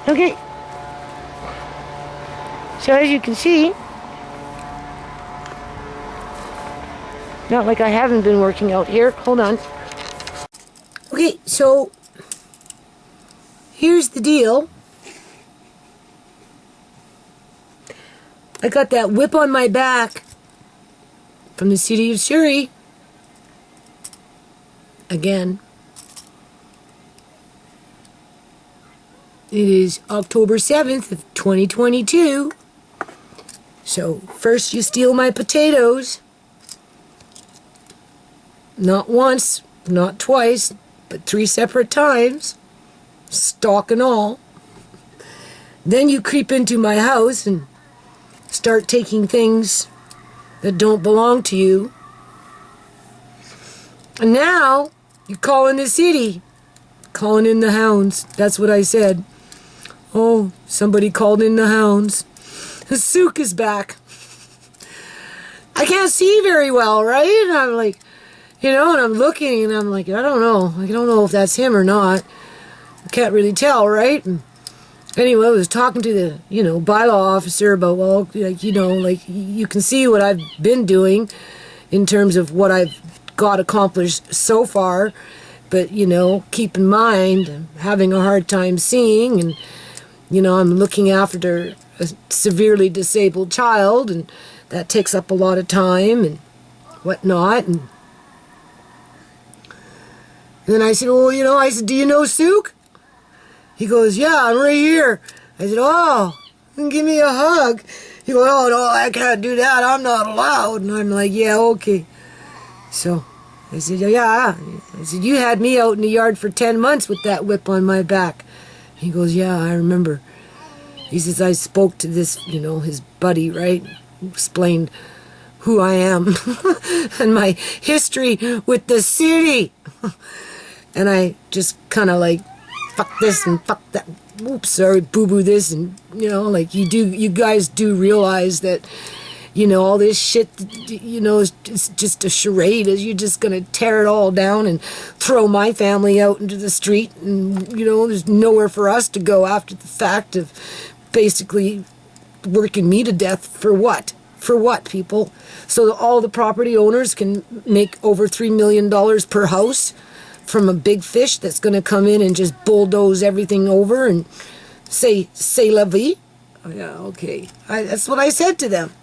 Okay. So as you can see, not like I haven't been working out here. Hold on. Okay, so here's the deal. I got that whip on my back from the city of Surrey. Again. It is October 7th of 2022. So first you steal my potatoes. Not once, not twice, but 3 separate times. Stalk and all. Then you creep into my house and start taking things that don't belong to you. And now you're calling the city. Calling in the hounds. That's what I said. Oh, somebody called in the hounds. The souk is back. I can't see very well, right? And I'm like, and I'm looking and I'm like, I don't know if that's him or not. I can't really tell, right? And anyway, I was talking to the, bylaw officer about, well, you can see what I've been doing in terms of what I've got accomplished so far. But, keep in mind, I'm having a hard time seeing, and, I'm looking after a severely disabled child, and that takes up a lot of time and whatnot. And then I said, well, do you know Souk? He goes, yeah, I'm right here. I said, oh, give me a hug. He goes, oh, no, I can't do that. I'm not allowed. And I'm like, yeah, okay. So I said, yeah. I said, you had me out in the yard for 10 months with that whip on my back. He goes, yeah, I remember. He says, I spoke to this, his buddy, right? Explained who I am and my history with the city. And I just kind of like, fuck this and fuck that. Oops, sorry, boo-boo this. And, you guys do realize that, all this shit, is just a charade. You're just going to tear it all down and throw my family out into the street. And, there's nowhere for us to go after the fact of basically working me to death for what? For what, people? So that all the property owners can make over $3 million per house from a big fish that's going to come in and just bulldoze everything over and say, c'est la vie? Oh, yeah, okay. That's what I said to them.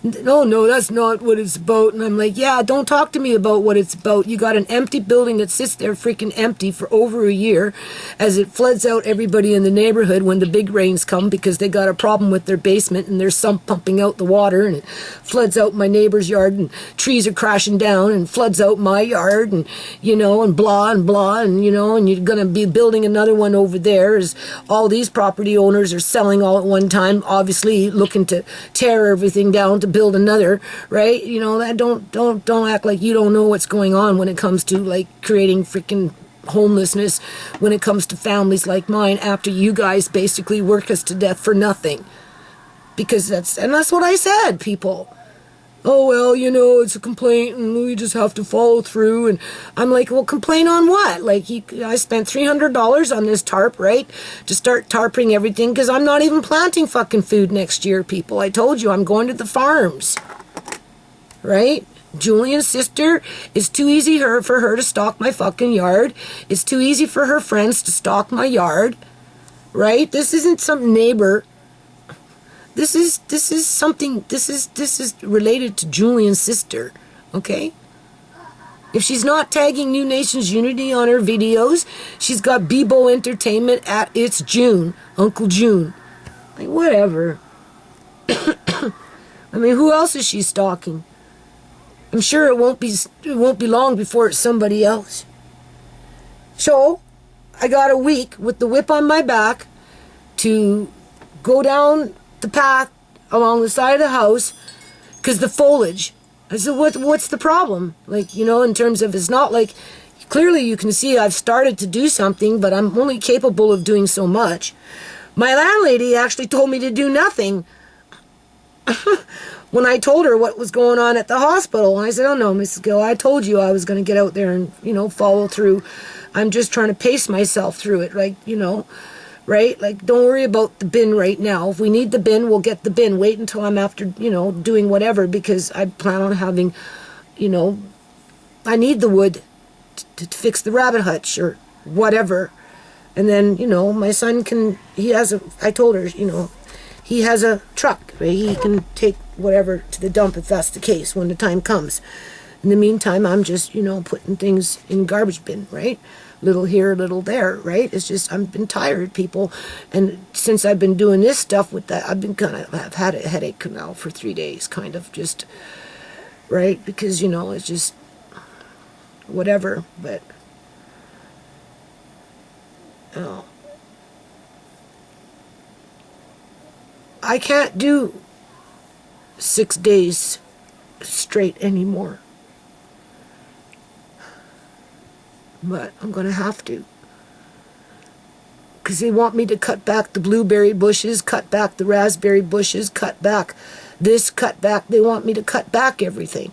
No, that's not what it's about. And I'm like, yeah, don't talk to me about what it's about. You got an empty building that sits there freaking empty for over a year as it floods out everybody in the neighborhood when the big rains come because they got a problem with their basement and there's sump pumping out the water, and it floods out my neighbor's yard and trees are crashing down and floods out my yard, and, and blah and blah, and, and you're going to be building another one over there as all these property owners are selling all at one time, obviously looking to tear everything down to build another, right? Don't act like you don't know what's going on when it comes to like creating freaking homelessness, when it comes to families like mine after you guys basically work us to death for nothing. Because that's what I said, people. Oh, well, it's a complaint and we just have to follow through. And I'm like, well, complain on what? Like, I spent $300 on this tarp, right? To start tarping everything because I'm not even planting fucking food next year, people. I told you, I'm going to the farms. Right? Julian's sister, it's too easy for her to stock my fucking yard. It's too easy for her friends to stock my yard. Right? This isn't some neighbor. This is something, this is related to Julian's sister, okay? If she's not tagging New Nations Unity on her videos, she's got Bebo Entertainment at It's June, Uncle June. Like, whatever. I mean, who else is she stalking? I'm sure it won't be long before it's somebody else. So, I got a week with the whip on my back to go down the path along the side of the house because the foliage. I said, what's the problem? Like, in terms of, it's not like, clearly you can see I've started to do something, but I'm only capable of doing so much. My landlady actually told me to do nothing when I told her what was going on at the hospital. And I said, oh no, Mrs. Gill, I told you I was going to get out there and, follow through. I'm just trying to pace myself through it, like, right? Like, don't worry about the bin right now. If we need the bin, we'll get the bin. Wait until I'm after, you know, doing whatever, because I plan on having, you know, I need the wood to fix the rabbit hutch or whatever. And then, you know, my son can, he has a, I told her, you know, he has a truck, right? He can take whatever to the dump if that's the case when the time comes. In the meantime, I'm just, you know, putting things in garbage bin, right? Little here, little there, right? It's just, I've been tired, people. And since I've been doing this stuff with that, I've been I've had a headache now for 3 days, kind of just, right? Because, you know, it's just, whatever, but, oh. I can't do 6 days straight anymore. But I'm going to have to. Because they want me to cut back the blueberry bushes, cut back the raspberry bushes, cut back this, cut back. They want me to cut back everything.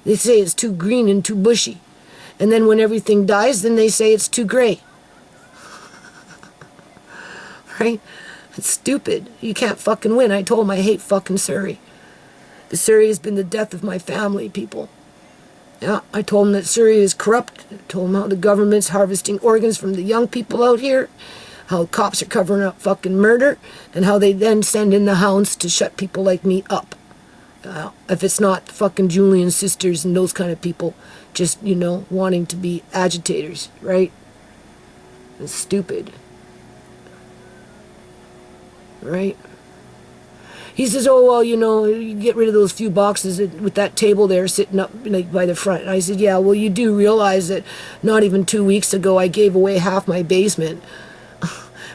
They say it's too green and too bushy. And then when everything dies, then they say it's too gray. Right? It's stupid. You can't fucking win. I told them I hate fucking Surrey. The Surrey has been the death of my family, people. Yeah, I told them that Surrey is corrupt. I told them how the government's harvesting organs from the young people out here, how cops are covering up fucking murder, and how they then send in the hounds to shut people like me up. If it's not fucking Julian sisters and those kind of people just, you know, wanting to be agitators, right? It's stupid. Right? He says, oh, well, you know, you get rid of those few boxes with that table there sitting up like by the front. And I said, yeah, well, you do realize that not even 2 weeks ago I gave away half my basement.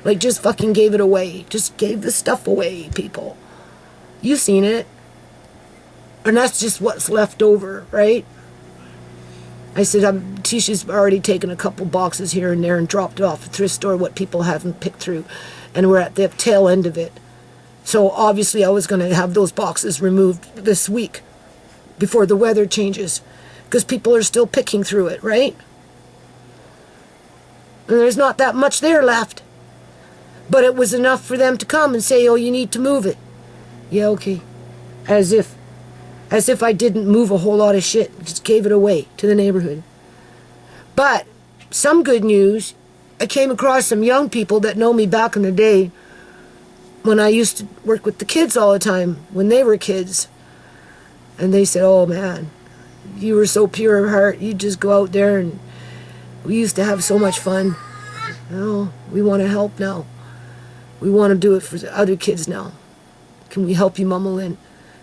Like, just fucking gave it away. Just gave the stuff away, people. You've seen it. And that's just what's left over, right? I said, Tisha's already taken a couple boxes here and there and dropped it off at a thrift store, what people haven't picked through. And we're at the tail end of it. So obviously I was going to have those boxes removed this week before the weather changes, because people are still picking through it, right? And there's not that much there left. But it was enough for them to come and say, oh, you need to move it. Yeah, okay. As if I didn't move a whole lot of shit. Just gave it away to the neighborhood. But some good news. I came across some young people that know me back in the day when I used to work with the kids all the time, when they were kids. And they said, oh man, you were so pure of heart. You just go out there, and we used to have so much fun. Oh, we want to help now. We want to do it for the other kids now. Can we help you, Mama Lynn?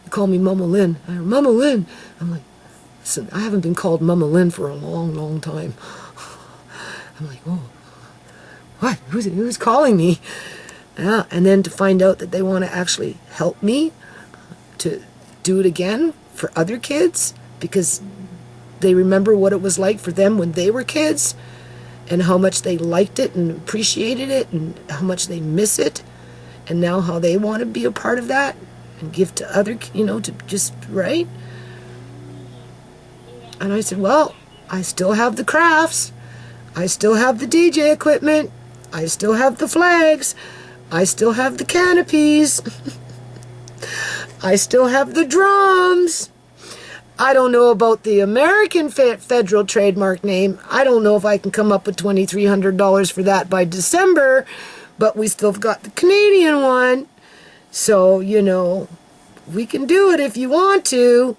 They call me Mama Lynn. Mama Lynn. I'm like, listen, I haven't been called Mama Lynn for a long, long time. I'm like, oh. What? Who's calling me? Yeah, and then to find out that they want to actually help me to do it again for other kids, because they remember what it was like for them when they were kids, and how much they liked it and appreciated it, and how much they miss it, and now how they want to be a part of that and give to other, you know, to just, right? And I said, well, I still have the crafts. I still have the DJ equipment. I still have the flags. I still have the canopies. I still have the drums. I don't know about the American federal trademark name. I don't know if I can come up with $2,300 for that by December, but we still got the Canadian one. So, you know, we can do it if you want to.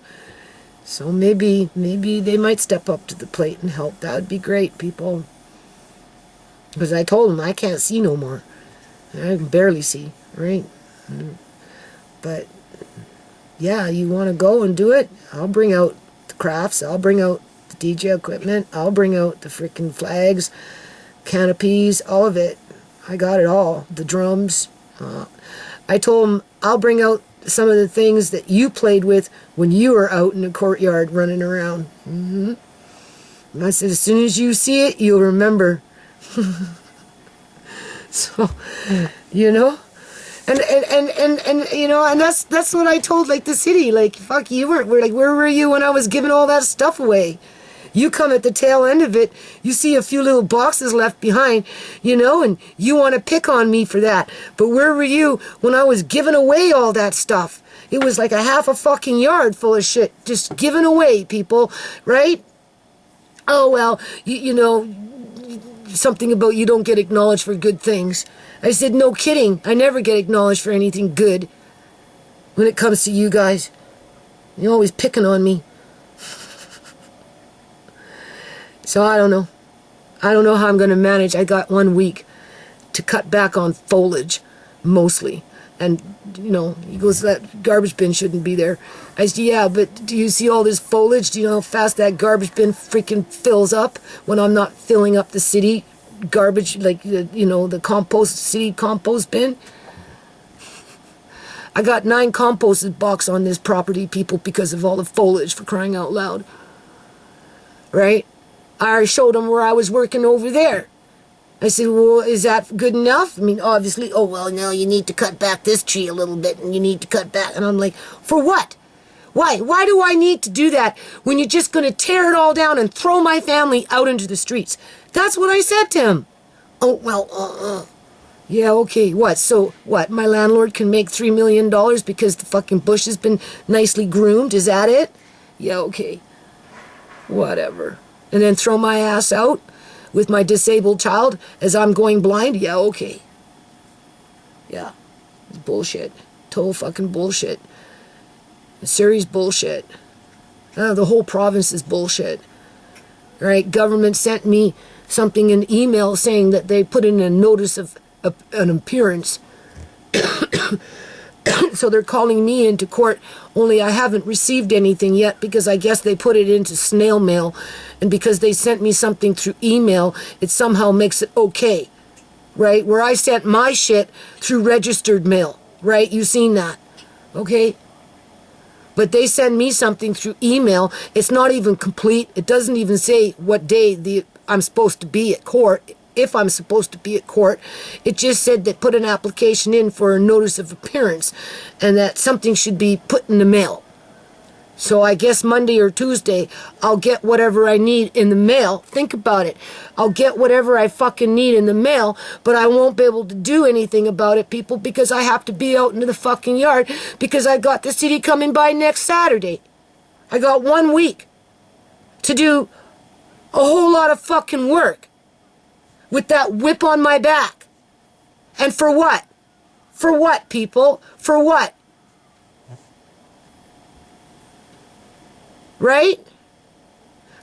So maybe they might step up to the plate and help. That would be great, people. Because I told them I can't see no more. I can barely see, right? But, yeah, you want to go and do it? I'll bring out the crafts. I'll bring out the DJ equipment. I'll bring out the freaking flags, canopies, all of it. I got it all. The drums. I told them I'll bring out some of the things that you played with when you were out in the courtyard running around. And I said, as soon as you see it, you'll remember. So, you know, and you know, and that's what I told, like, the city, like, fuck, we're like, where were you when I was giving all that stuff away? You come at the tail end of it, you see a few little boxes left behind, and you want to pick on me for that. But where were you when I was giving away all that stuff? It was like a half a fucking yard full of shit just given away, people, right? Oh, well, something about you don't get acknowledged for good things. I said, no kidding. I never get acknowledged for anything good when it comes to you guys. You're always picking on me. So I don't know. I don't know how I'm going to manage. I got 1 week to cut back on foliage, mostly. And, he goes, that garbage bin shouldn't be there. I said, yeah, but do you see all this foliage? Do you know how fast that garbage bin freaking fills up when I'm not filling up the city garbage, like, the city compost bin? I got 9 composted boxes on this property, people, because of all the foliage, for crying out loud. Right? I already showed them where I was working over there. I said, well, is that good enough? I mean, obviously, oh, well, no, you need to cut back this tree a little bit, and you need to cut back. And I'm like, for what? Why? Why do I need to do that when you're just going to tear it all down and throw my family out into the streets? That's what I said to him. Oh, well, yeah, okay, what? So, what? My landlord can make $3 million because the fucking bush has been nicely groomed? Is that it? Yeah, okay. Whatever. And then throw my ass out with my disabled child as I'm going blind? Yeah, okay. Yeah. It's bullshit. Total fucking bullshit. Surrey's bullshit. The whole province is bullshit. Right? Government sent me something in email saying that they put in a notice of an appearance. So they're calling me into court, only I haven't received anything yet because I guess they put it into snail mail, and because they sent me something through email, it somehow makes it okay, right? Where I sent my shit through registered mail, right? You've seen that, okay? But they send me something through email. It's not even complete. It doesn't even say what day I'm supposed to be at court. If I'm supposed to be at court, it just said that put an application in for a notice of appearance and that something should be put in the mail. So I guess Monday or Tuesday, I'll get whatever I need in the mail. Think about it. I'll get whatever I fucking need in the mail, but I won't be able to do anything about it, people, because I have to be out into the fucking yard because I got the city coming by next Saturday. I got 1 week to do a whole lot of fucking work with that whip on my back. And for what? For what, people? For what? Right?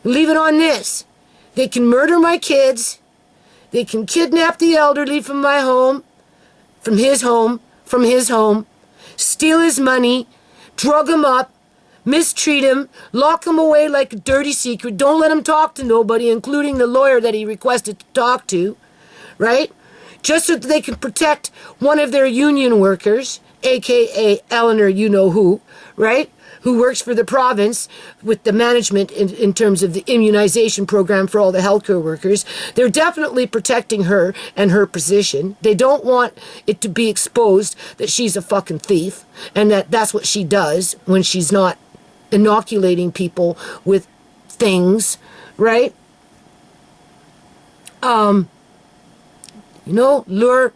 Leave it on this. They can murder my kids. They can kidnap the elderly from my home, from his home, steal his money, drug him up, mistreat him, lock him away like a dirty secret, don't let him talk to nobody, including the lawyer that he requested to talk to, right? Just so that they can protect one of their union workers, a.k.a. Eleanor you-know-who, right? Who works for the province with the management in terms of the immunization program for all the healthcare workers. They're definitely protecting her and her position. They don't want it to be exposed that she's a fucking thief and that that's what she does when she's not inoculating people with things, right? Lure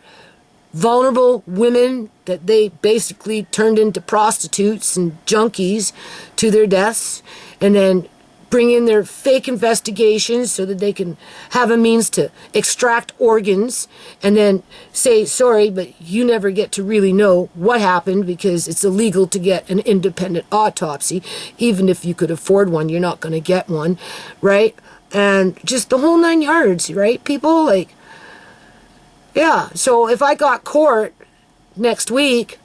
vulnerable women that they basically turned into prostitutes and junkies to their deaths, and then bring in their fake investigations so that they can have a means to extract organs and then say, sorry, but you never get to really know what happened because it's illegal to get an independent autopsy. Even if you could afford one, you're not going to get one, right? And just the whole 9 yards, right, people? Like, yeah, so if I got court next week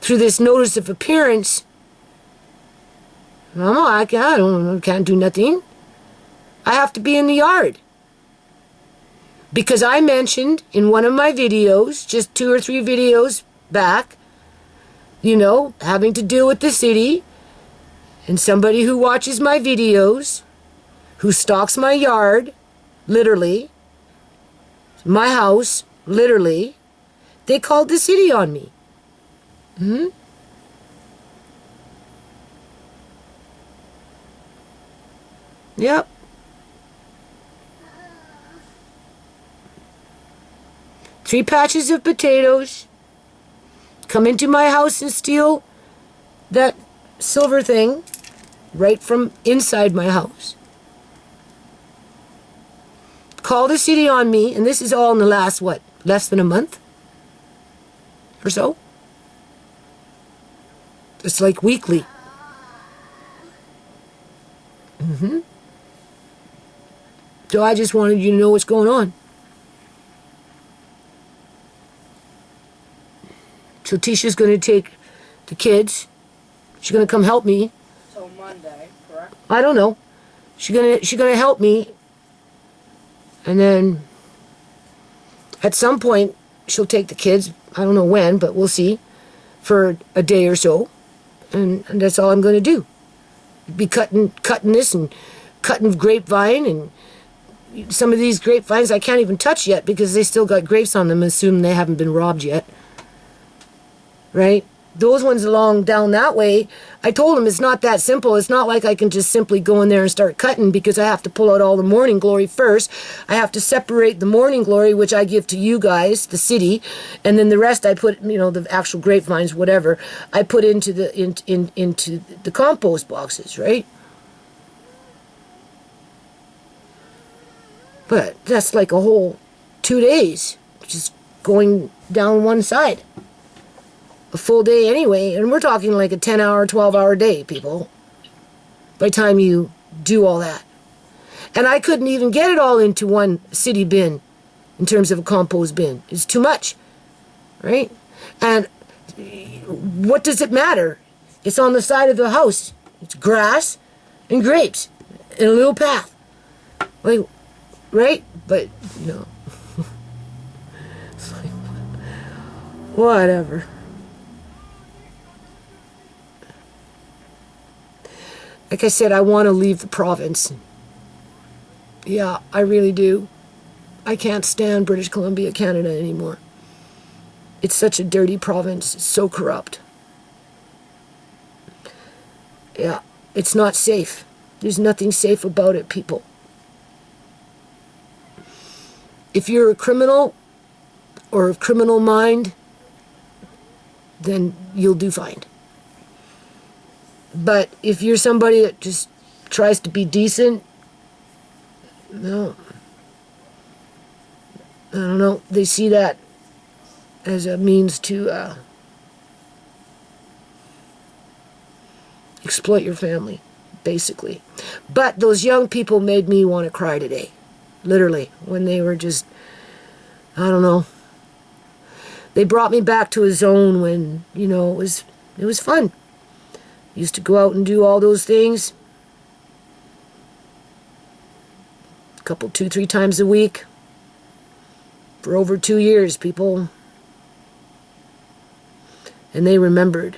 through this notice of appearance, I can't do nothing. I have to be in the yard. Because I mentioned in one of my videos, just 2 or 3 videos back, having to deal with the city, and somebody who watches my videos, who stalks my yard, literally, my house, literally, they called the city on me. Yep. 3 patches of potatoes, come into my house and steal that silver thing right from inside my house. Call the city on me, and this is all in the last, what, less than a month or so? It's like weekly. So I just wanted you to know what's going on. So Tisha's going to take the kids. She's going to come help me. So Monday, correct? I don't know. She's gonna help me. And then at some point she'll take the kids. I don't know when, but we'll see. For a day or so. And that's all I'm going to do. Be cutting this and cutting grapevine, and some of these grapevines I can't even touch yet because they still got grapes on them, assuming they haven't been robbed yet. Right? Those ones along down that way, I told them it's not that simple. It's not like I can just simply go in there and start cutting, because I have to pull out all the morning glory first. I have to separate the morning glory, which I give to you guys, the city, and then the rest I put, the actual grapevines, whatever, I put into the into the compost boxes, right? But that's like a whole 2 days just going down one side. A full day anyway, and we're talking like a 10-hour, 12-hour day, people, by the time you do all that. And I couldn't even get it all into one city bin in terms of a compost bin. It's too much, right? And what does it matter? It's on the side of the house. It's grass and grapes in a little path. Like, right? But, it's like, whatever. Like I said, I want to leave the province. Yeah, I really do. I can't stand British Columbia, Canada anymore. It's such a dirty province. It's so corrupt. Yeah, it's not safe. There's nothing safe about it, people. If you're a criminal or of criminal mind, then you'll do fine. But if you're somebody that just tries to be decent, no. I don't know. They see that as a means to exploit your family, basically. But those young people made me want to cry today. Literally. When they were just, I don't know. They brought me back to a zone when, it was fun. Used to go out and do all those things. A couple, 2-3 times a week. For over 2 years, people. And they remembered.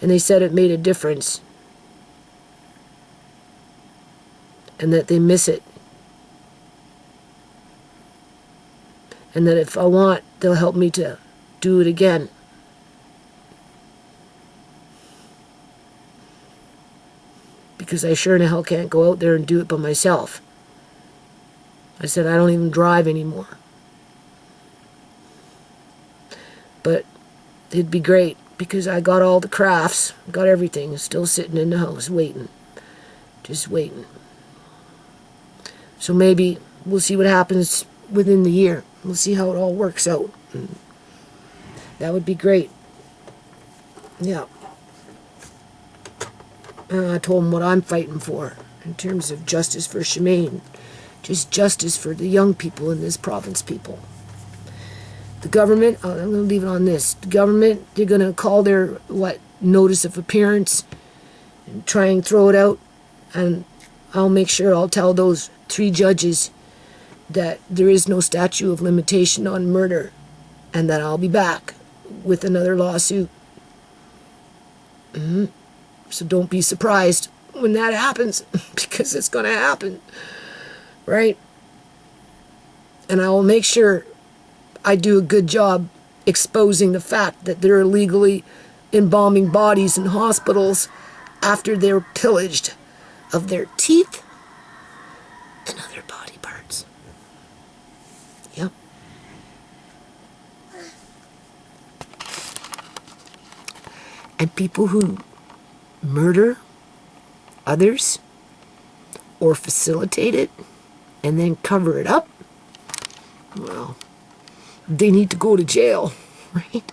And they said it made a difference. And that they miss it. And that if I want, they'll help me to do it again. Because I sure in the hell can't go out there and do it by myself. I said I don't even drive anymore. But it'd be great because I got all the crafts, got everything, still sitting in the house waiting. Just waiting. So maybe we'll see what happens within the year. We'll see how it all works out. That would be great. Yeah. I told him what I'm fighting for in terms of justice for Shemaine. Just justice for the young people in this province, people. The government, I'm going to leave it on this. The government, they're going to call their, notice of appearance and try and throw it out. And I'll make sure I'll tell those 3 judges that there is no statute of limitation on murder and that I'll be back with another lawsuit. So don't be surprised when that happens, because it's going to happen, right? And I will make sure I do a good job exposing the fact that they're illegally embalming bodies in hospitals after they're pillaged of their teeth and other Yep. And people who murder others or facilitate it and then cover it up, well, they need to go to jail, right?